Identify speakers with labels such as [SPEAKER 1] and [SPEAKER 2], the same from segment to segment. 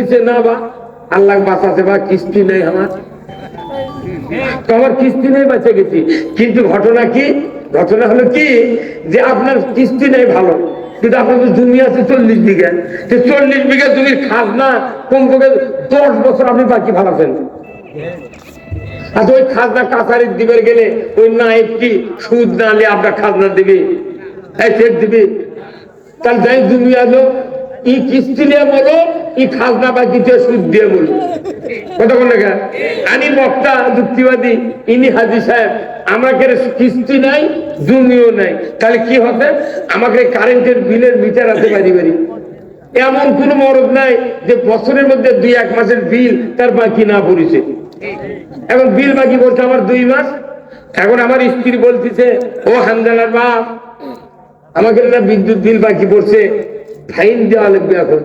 [SPEAKER 1] বলছে না বা আল্লাহ বাঁচাতে বা কিস্তি নেই আমার কিস্তি নেই বেঁচে গেছি। কিন্তু ঘটনা কি, ঘটনা হলো কি যে আপনার কিস্তি নেই ভালো, কিন্তু আপনার জমি আছে 40 বিঘা, 40 বিঘা জমির খাজনা কমপক্ষে 10 বছর আপনি বাকি ভাড়াছেন। আর ওই খাজনা কাছারি দিবে গেলে ওই না একটি সুদ না নিয়ে আপনার খাজনা দিবে, চেক দিবে। তাহলে যাই জমি আলো ই কিস্তি নিয়ে বলো, ই খাজনা বাকি সুদ দিয়ে বলো। কথা বলে আমি বক্তা যুক্তিবাদী, ইনি হাজি সাহেব, আমাকে কিস্তি নাই জমিও নাই, তাহলে কি হবে? আমাকে কারেন্টের বিলের মিটার আছে বাড়ি বাড়ি। এমন কোন মরদ নাই যে বছরের মধ্যে 2-1 মাসের বিল তার বাকি না পড়েছে। এখন বিল বাকি বলছে আমার 2 মাস। এখন আমার স্ত্রী বলতেছে, ও হামদালার বাপ, আমাকে না বিদ্যুৎ বিল বাকি পড়ছে, ফাইন দেওয়া লাগবে। এখন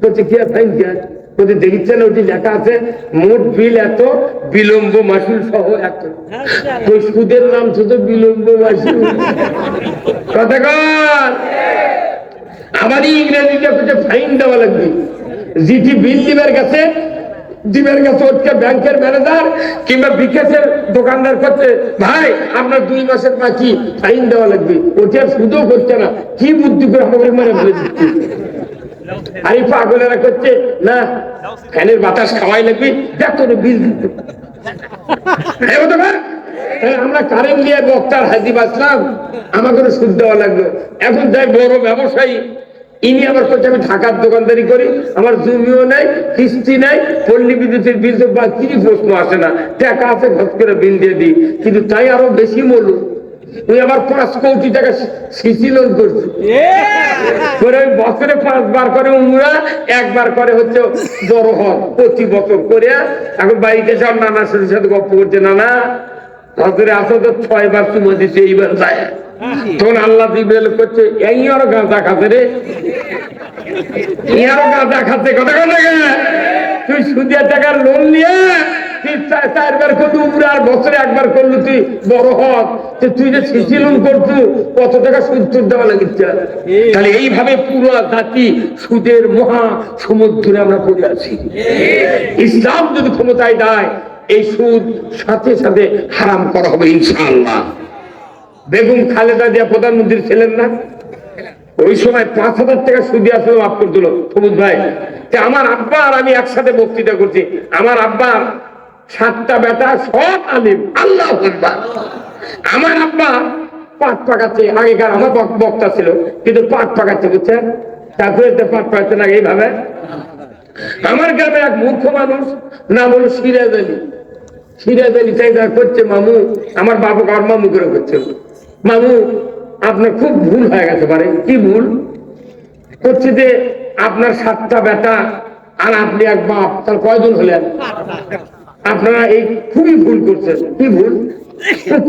[SPEAKER 1] বলছে কি ফাইন দেওয়া? বলছে দেখছেন ওটি লেখা আছে মোট বিল এত, বিলম্ব মাসুল সহ এত। ওই সুদের নাম শুধু বিলম্ব মাসুল। কথা কর, আমার ইংরেজিতে ফাইন দেওয়া লাগবে। জিটি বিল দিবার কাছে ব্যাংকের ম্যানেজার কিংবা বিকাশের দোকানদার করছে, ভাই আপনার 2 মাসের বাকি ফাইন দেওয়া লাগবে। ওটা শুধু করছে না, কি বুদ্ধি করে আমাকে মেরে ফেলে দিচ্ছে। আর এই পাগলেরা করছে না ফ্যানের বাতাস খাওয়াই লাগবে, দেখো বিল দিতে। আমরা কারেন্ট নিয়ে বক্তার হাজি বাঁচলাম, আমাকে সুদ দেওয়া লাগলো। এখন যাই বড় ব্যবসায়ী, ইনি আবার করছে আমি ঢাকার দোকানদারি করি, আমার জমিও নাই, কিস্তি নাই, পল্লী বিদ্যুতের বিল তো বাকি প্রশ্ন আসে না, টাকা আছে ঘট করে বিল দিয়ে দিই। কিন্তু তাই আরো বেশি মূল্য, ওই আবার 5 কোটি টাকা সিসি লোন করছে। ওই বছরে 5 বার করে উমরা, 1 বার করে হচ্ছে বড় হজ, প্রতি বছর করে। এখন বাড়িতে সব নানা শরীর সাথে গল্প করছে, নানা হজরে আসো তো 6 বার চুমো দিচ্ছে, এইবার যায়। তখন আল্লাহ জিবরাইল করছে, এই আরো গাঁজা খাচ্ছে রে, এই আরো গাঁজা খাচ্ছে। কথা কথা তুই সুদের টাকার লোন নিয়ে 4 বার করলি উমরা, আর বছরে 1 বার করলি তুই বড় হজ, তুই যে সিসি লোন করছু কত টাকা সুদ সুদ দেওয়া লাগিচ্ছে। তাহলে এইভাবে পুরো জাতি সুদের মহা সমুদ্রে আমরা পড়ে আছি। ইসলাম যদি ক্ষমতায় দেয়, এই সুদ সাথে সাথে হারাম করা হবে ইনশাআল্লাহ। বেগম খালেদা জিয়া প্রধানমন্ত্রী ছিলেন না, ওই সময় 5,000 টাকা সুদে আসলে মাফ করে দিল সবুজ ভাই। আমার আব্বা আর আমি একসাথে বক্তৃতা করছি, আমার আব্বার 7টা বেটা সব আলিম, আল্লাহু আকবার। আমার আব্বা পাট পাকাচ্ছে, আগেকার আমার বক্তা ছিল, কিন্তু পাট পাকাচ্ছে, বুঝছেন? তারপরে পাট পাকাচ্ছে না এইভাবে। আমার গ্রামে এক মূর্খ মানুষ, নাম হলো সিরাজ আলী। সিরাজ আলী চাই করছে, মামু, আমার বাবাকে আর মামু করে করছে, মামু আপনার খুব ভুল হয়ে গেছে। পারে কি ভুল করছে? যে আপনার 7টা বেটা আর আপনি এক বাপ, তার কয়জন হলেন? আপনারা এই খুবই ভুল করছেন। কি ভুল?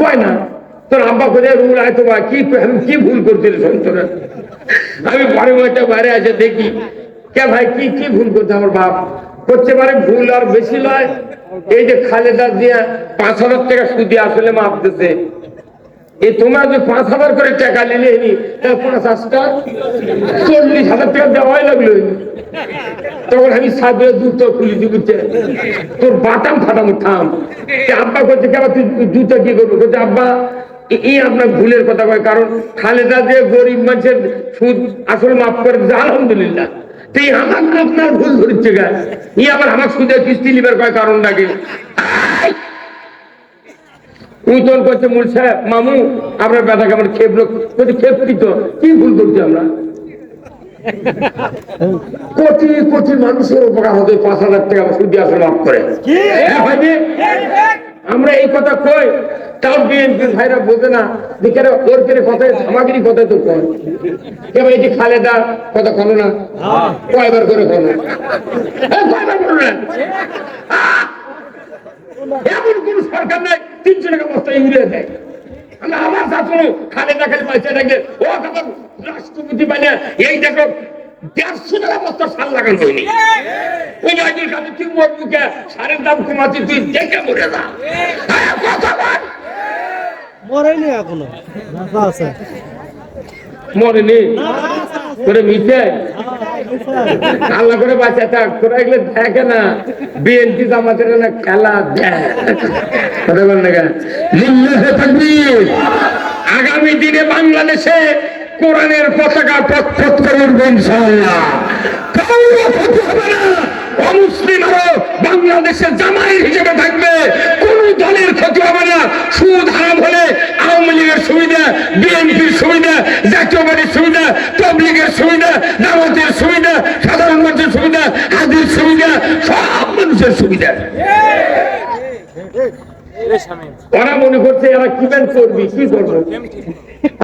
[SPEAKER 1] কয় না তোর আব্বা কোথায় রুল আয়, তো কি ভুল করছিল সন্তান? আমি পরে বাইরে আসে দেখি, কে ভাই কি কি ভুল করছে আমার বাপ? করতে পারে ভুল আর বেশি নয়, এই যে খালেদা জিয়া 5,000 টাকা সুদে আসলে মাপ দিতে, এই তোমার যে 5,000 করে টাকা নিলে 50টা 40,000 টাকা দেওয়াই লাগলো। তখন আমি সাবরে জুতো খুলি দিতে, তোর বাটাম ফাটাম থাম। আব্বা করছে, কেমন তুই জুতো কি করবো? করছে আব্বা এই আপনার ভুলের কথা কয়, কারণ খালেদা যে গরিব মানুষের সুদ আসলে মাফ করে দিচ্ছে, আলহামদুলিল্লাহ। আমার আপনার ভুল ধরছে গা, ই আবার আমার সুদের কিস্তি নিবার কয় কারণ লাগে। উইতল করছে মূল সাহেব, মামু আপনার ব্যথা কেমন খেপলো? খেপি তো কি ভুল করছি আমরা? কোটি কোটি মানুষের উপকার হতে 5,000 টাকা সুদে আসলে মাফ করে। আমরা এই কথা কই, তাও বিএনপি ভাইরা বোঝে না যে কেন ওর পেরে কথায় সামাগিরি কথায় তো কয়। কেবল এই যে খালেদা কথা কোনো না, কয়বার করে কোনো কয়বার করো না। এমন কোন সরকার নাই 300 টাকা বস্তা ইউরিয়া দেয়। আমরা আমার ছাত্র খালেদা খালি পয়সা থাকলে ও আমার রাষ্ট্রপতি বানিয়ে এই দেখো 150 টাকা বস্তা সার লাগানো হয়নি। ওই বাইকের কাছে তুই মরবুকে সারের দাম কমাচ্ছি, তুই দেখে মরে যা। মরেনি এখনো আছে। মরেনি করে মিশে আল্লাহ করে বাঁচা থাক। তোরা এগুলো দেখে না, বিএনপি জামাতের না খেলা দেয়। আগামী দিনে বাংলাদেশে কোরআনের পতাকা প্রক্ষত করে উঠবে ইনশাআল্লাহ। অমুসলিমরা বাংলাদেশের জামাই হিসেবে থাকবে, কোন দলের ক্ষতি হবে না। সুদ হারাম হলে আওয়ামী লীগের সুবিধা, বিএনপির সুবিধা, জাতীয় পার্টির সুবিধা, তবলিগের সুবিধা, দাওয়াতের সুবিধা, সাধারণ মানুষের সুবিধা, হাদির সুবিধা, সব মানুষের সুবিধা। ওরা মনে করছে এরা কি করবি, কি করবো।